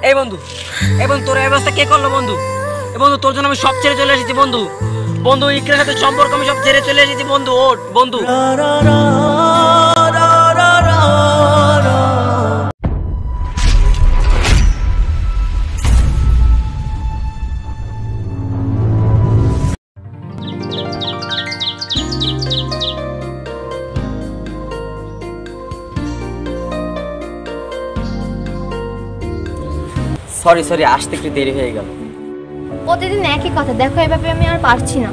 এই বন্ধু, তোর এই অবস্থা কে করলো বন্ধু? এই বন্ধু, তোর জন্য আমি সব ছেড়ে চলে এসেছি বন্ধু। বন্ধু, ইকরার সাথে সম্পর্ক আমি সব ছেড়ে চলে এসেছি বন্ধু। ওঠ বন্ধু। সরি আসতে একটু দেরি হয়ে গেল। প্রতিদিন একই কথা, দেখো এভাবে আমি আর পারছি না।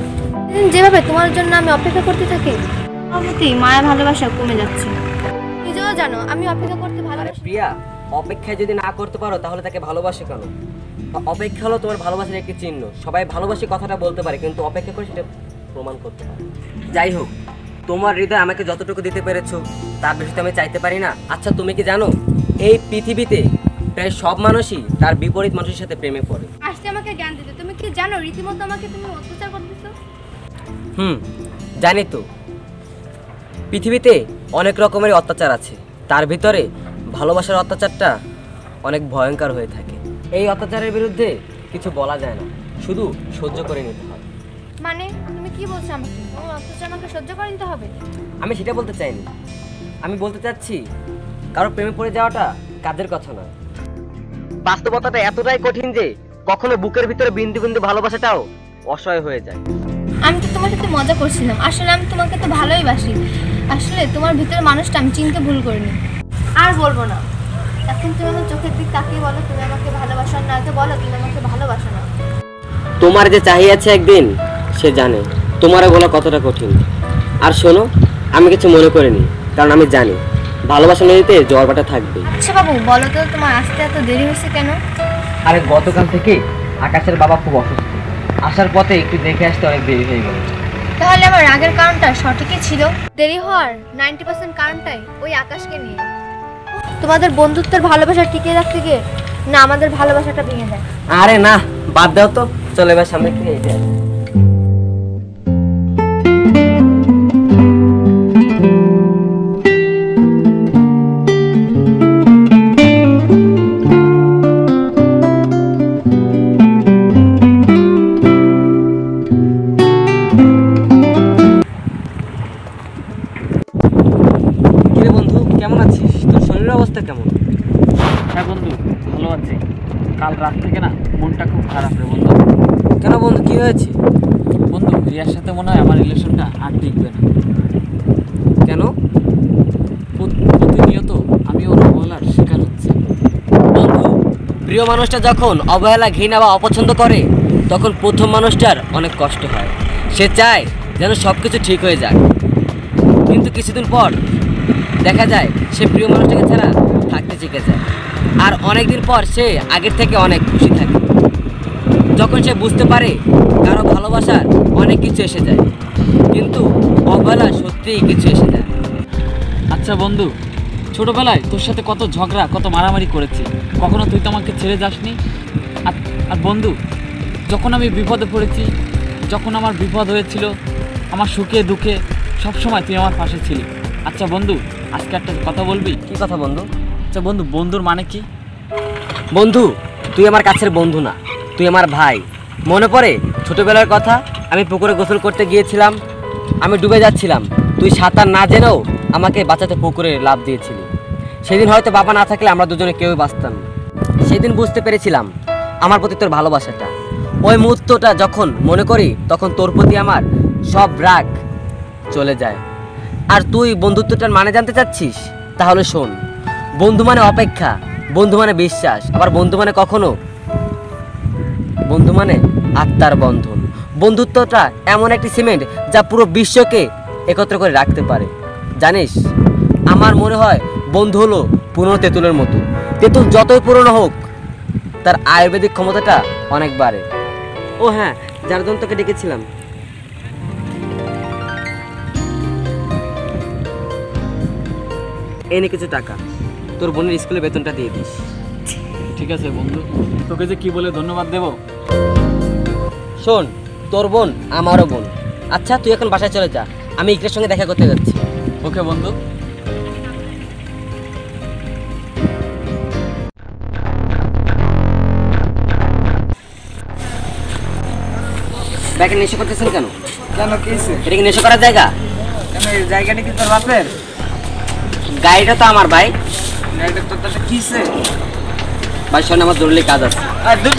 যেভাবে তোমার জন্য আমি অপেক্ষা করতে থাকি, আমাকে মায়া ভালোবাসা কমে যাচ্ছে। নিজেও জানো আমি অপেক্ষা করতে ভালোবাসি। প্রিয়া, অপেক্ষায় যদি না করতে পারো তাহলে তাকে ভালোবাসে কেন? অপেক্ষা হলো তোমার ভালোবাসার একটি চিহ্ন। সবাই ভালোবাসি কথাটা বলতে পারে, কিন্তু অপেক্ষা করে সেটা প্রমাণ করতে পারে। যাই হোক, তোমার হৃদয় আমাকে যতটুকু দিতে পেরেছো তার বেশি তো আমি চাইতে পারি না। আচ্ছা, তুমি কি জানো এই পৃথিবীতে প্রায় সব মানুষই তার বিপরীত মানুষের সাথে প্রেমে পড়ে? আসতে আমাকে জ্ঞান দিতে, তুমি কি জানো রীতিমতো আমাকে তুমি অত্যাচার করতেছো? জানি তো। পৃথিবীতে অনেক রকমের অত্যাচার আছে, তার ভিতরে ভালোবাসার অত্যাচারটা অনেক ভয়ঙ্কর হয়ে থাকে। এই অত্যাচারের বিরুদ্ধে কিছু বলা যায় না, শুধু সহ্য করে নিতে হবে। মানে তুমি কি বলছো? আমাকে অত্যাচার আমাকে সহ্য করে নিতে হবে? আমি সেটা বলতে চাইনি। আমি বলতে চাচ্ছি কারো প্রেমে পড়ে যাওয়াটা কাজের কথা না। বাস্তবতাটা এতটাই কঠিন যে কখনো বুকের ভিতরে বিন্দু বিন্দু ভালোবাসাটাও অসহায় হয়ে যায়। আমি তো তোমার সাথে মজা করছিলাম, আসলে আমি তোমাকে তো ভালোই বাসি। আসলে তোমার ভিতরে মানুষটা আমি চিনতে ভুল করিনি। আর বলবো না। এখন তুমি আমার চোখের দিক তাকিয়ে বলো তুমি আমাকে ভালোবাসো না, তো বলো তুমি আমাকে ভালোবাসো না। তোমার যে চাহিয়ে আছে একদিন সে জানে তোমারও বলা কতটা কঠিন। আর শোনো, আমি কিছু মনে করিনি, কারণ আমি জানি ভালোবাসা নদীতে জোয়ার ভাটা থাকবে। আচ্ছা বাবু, বলো তো তোমার আসতে এত দেরি হয়েছে কেন? আরে গতকাল থেকে আকাশের বাবা খুব অসুস্থ, আসার পথে একটু দেখে আসতে অনেক দেরি হয়ে গেল। তাহলে আমার রাগের কারণটা সঠিকই ছিল। দেরি হওয়ার 90% কারণটাই ওই আকাশকে নিয়ে। তোমাদের বন্ধুত্বের ভালোবাসা টিকিয়ে রাখতে গিয়ে না আমাদের ভালোবাসাটা ভেঙে দেয়। আরে না, বাদ দাও তো, চলে এবার সামনে থেকে এটা। কেমন আছিস? তোর শরীরের অবস্থা কেমন? হ্যাঁ বন্ধু, ভালো আছি। কাল রাত থেকে না মনটা খুব খারাপ রে বন্ধু। কেন বন্ধু, কি হয়েছে? বন্ধু, রিয়ার সাথে মনে হয় আমার রিলেশনটা আর টিকবে না। কেন? প্রতিনিয়ত আমি ওর অবহেলার শিকার হচ্ছি। বন্ধু, প্রিয় মানুষটা যখন অবহেলা, ঘৃণা বা অপছন্দ করে তখন প্রথম মানুষটার অনেক কষ্ট হয়। সে চায় যেন সব কিছু ঠিক হয়ে যায়, কিন্তু কিছুদিন পর দেখা যায় সে প্রিয় মানুষটাকে ছাড়া থাকতে শিখে যায়। আর অনেকদিন পর সে আগের থেকে অনেক খুশি থাকে, যখন সে বুঝতে পারে কারো ভালোবাসার অনেক কিছু এসে যায়, কিন্তু অবহেলা সত্যিই কিছু এসে যায়। আচ্ছা বন্ধু, ছোটবেলায় তোর সাথে কত ঝগড়া, কত মারামারি করেছি, কখনো তুই তো আমাকে ছেড়ে যাসনি। আর বন্ধু, যখন আমি বিপদে পড়েছি, যখন আমার বিপদ হয়েছিল, আমার সুখে দুঃখে সবসময় তুই আমার পাশে ছিলি। আচ্ছা বন্ধু, আজকে একটা কথা বলবি? কি কথা বন্ধু? আচ্ছা বন্ধু, বন্ধুর মানে কি? বন্ধু, তুই আমার কাছের বন্ধু না, তুই আমার ভাই। মনে পড়ে ছোটবেলার কথা? আমি পুকুরে গোসল করতে গিয়েছিলাম, আমি ডুবে যাচ্ছিলাম, তুই সাঁতার না জেনেও আমাকে বাঁচাতে পুকুরে লাফ দিয়েছিলি। সেদিন হয়তো বাবা না থাকলে আমরা দুজনে কেউই বাঁচতাম না। সেদিন বুঝতে পেরেছিলাম আমার প্রতি তোর ভালোবাসাটা। ওই মুহূর্তটা যখন মনে করি তখন তোর প্রতি আমার সব রাগ চলে যায়। আর তুই বন্ধুত্বটার মানে জানতে চাচ্ছিস? তাহলে শোন, বন্ধু মানে অপেক্ষা, বন্ধু মানে বিশ্বাস, আবার বন্ধু মানে বন্ধু মানে আত্মার বন্ধন। বন্ধুত্বটা এমন একটি সিমেন্ট যা পুরো বিশ্বকে একত্র করে রাখতে পারে। জানিস, আমার মনে হয় বন্ধু হলো পুরনো তেঁতুলের মতো। তেঁতুল যতই পুরনো হোক তার আয়ুর্বেদিক ক্ষমতাটা অনেক বাড়ে। ও হ্যাঁ, যার জন্য তোকে ডেকেছিলাম, এনে কিছু টাকা, তোর বোনের স্কুলে বেতনটা দিয়ে দিস। ঠিক আছে বন্ধু, তোকে যে কি বলে ধন্যবাদ দেব। শোন, তোর বোন আমারও বোন। আচ্ছা, তুই এখন বাসায় চলে যা, আমি ইকরার সঙ্গে দেখা করতে যাচ্ছি। ওকে বন্ধু। ব্যাগে নেশা করতেছেন কেন? কেন কি হয়েছে? এটা কি নেশা করার জায়গা? কেন এই জায়গাটা কি তোর বাপের? গাড়িটা তো আমার ভাই। গাড়িটা তোর তাতে কি হয়েছে? ভাই শোন, আমার জরুরি কাজ আছে। আর দূর।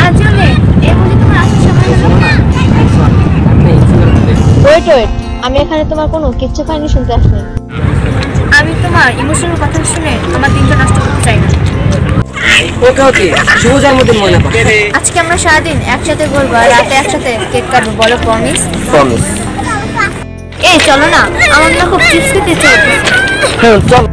আজও নেই, এই বুঝি তোমার আসার সময় হলো? ওয়েট ওয়েট, আমি এখানে তোমার কোনো কিচ্ছু কাহিনী শুনতে আসিনি। আমি তোমার ইমোশনাল কথা শুনে আমার দিনটা নষ্ট করতে চাই না। ওকে ওকে, শুভ জন্মদিন মনে কর। আজকে আমরা সারাদিন একসাথে ঘুরবো আর রাতে একসাথে কেক কাটবো, বলো প্রমিস? প্রমিস। এই চলো না, আমার না খুব চিপস খেতে ইচ্ছে করতেছে। হ্যাঁ চল।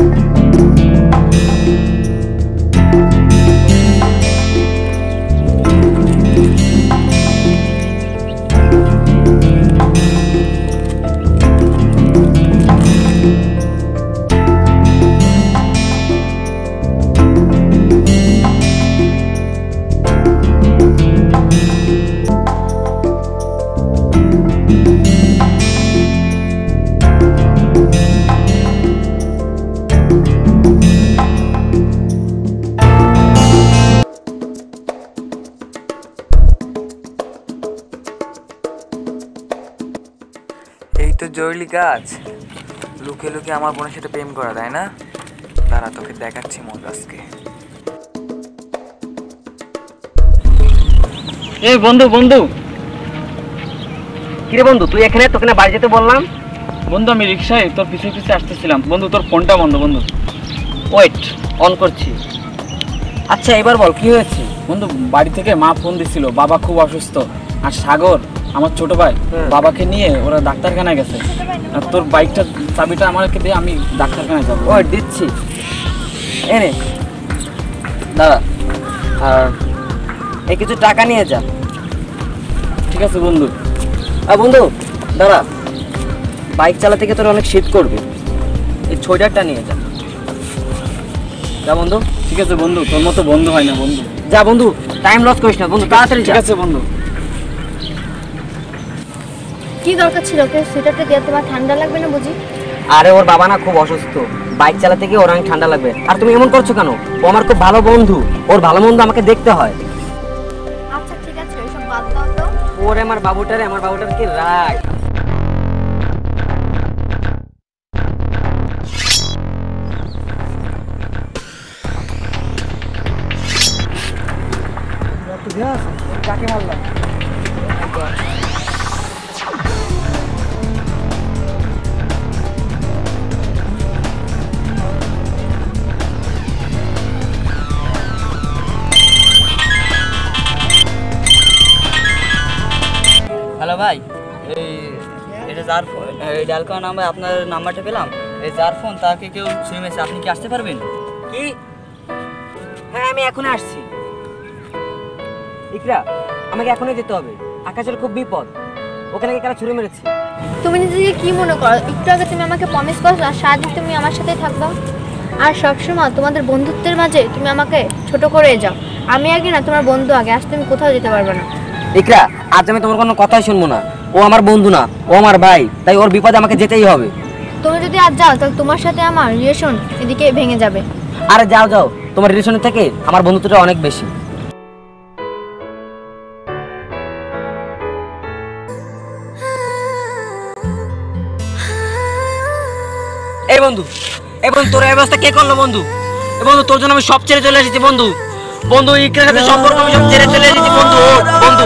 এই তো জরুরি কাজ, লুকিয়ে লুকিয়ে আমার বোনের সাথে প্রেম করা, তাই না? দাঁড়া, তোকে দেখাচ্ছি মজা আজকে। এই বন্ধু বন্ধু কিরে বন্ধু, তুই এখানে? তোকে না বাড়ি যেতে বললাম। বন্ধু, আমি রিক্সায় তোর পিছিয়ে পিছিয়ে আসতেছিলাম বন্ধু, তোর ফোনটা বন্ধ বন্ধু। ওয়েট, অন করছি। আচ্ছা এবার বল কি হয়েছে? বন্ধু, বাড়ি থেকে মা ফোন দিছিল, বাবা খুব অসুস্থ, আর সাগর আমার ছোট ভাই বাবাকে নিয়ে ওরা ডাক্তারখানায় গেছে। আর তোর বাইকটা চাবিটা আমাকে দিয়ে, আমি ডাক্তারখানায় যাবো। ওয়েট দিচ্ছি, এনে দাঁড়া। আর এই কিছু টাকা নিয়ে যা। ঠিক আছে বন্ধু। আর বন্ধু দাঁড়া, বাইক চালাতে গিয়ে তোর অনেক শীত করবে, এই সোয়েটারটা নিয়ে যা। যা বন্ধু। ঠিক আছে বন্ধু, তোর মতো বন্ধু হয় না বন্ধু। যা বন্ধু, টাইম লস করিস না বন্ধু, তাড়াতাড়ি ঠিক যা। আছে বন্ধু। কি দরকার ছিল ওকে সুইটারটা দিয়ে? তোমার ঠান্ডা লাগবে না বুঝি? আরে ওর বাবা না খুব অসুস্থ, বাইক চালাতে গিয়ে ওর অনেক ঠান্ডা লাগবে। আর তুমি এমন করছো কেন? ও আমার খুব ভালো বন্ধু, ওর ভালো মন্দ আমাকে দেখতে হয়। আচ্ছা ঠিক আছে, ওইসব বাদ দাও তো। ওরে আমার বাবুটার কি রাগ। কাকে মারলাম? হ্যালো ভাই, এটা যার ডায়াল করা নাম্বার, আপনার নাম্বারটা পেলাম। এই যার ফোন তাকে কেউ ছুঁয়ে মেরেছে, আপনি কি আসতে পারবেন? কি? হ্যাঁ আমি এখনই আসছি। ইকরা, আমাকে এখনই যেতে হবে, আকাশের খুব বিপদ, ওখানে কারা ছুরি মেরেছে। তুমি নিজেকে কি মনে করো? একটু আগে তুমি আমাকে প্রমিস করছো আর সারাদিন তুমি আমার সাথেই থাকবা, আর সবসময় তোমাদের বন্ধুত্বের মাঝে তুমি আমাকে ছোট করে যাও। আমি আগে না, তোমার বন্ধু আগে। আজ তুমি কোথাও যেতে পারবে না। ইকরা, আজ আমি তোমার কোনো কথাই শুনবো না। ও আমার বন্ধু না, ও আমার ভাই, তাই ওর বিপদে আমাকে যেতেই হবে। তুমি যদি আজ যাও তাহলে তোমার সাথে আমার রিলেশন এদিকে ভেঙে যাবে। আরে যাও যাও, তোমার রিলেশনের থেকে আমার বন্ধুত্বটা অনেক বেশি। এই বন্ধু, তোর এই অবস্থা কে করলো বন্ধু? এই বন্ধু, তোর জন্য আমি সব ছেড়ে চলে এসেছি বন্ধু। বন্ধু ইকরার সাথে সম্পর্ক আমি সব ছেড়ে চলে এসেছি বন্ধু। বন্ধু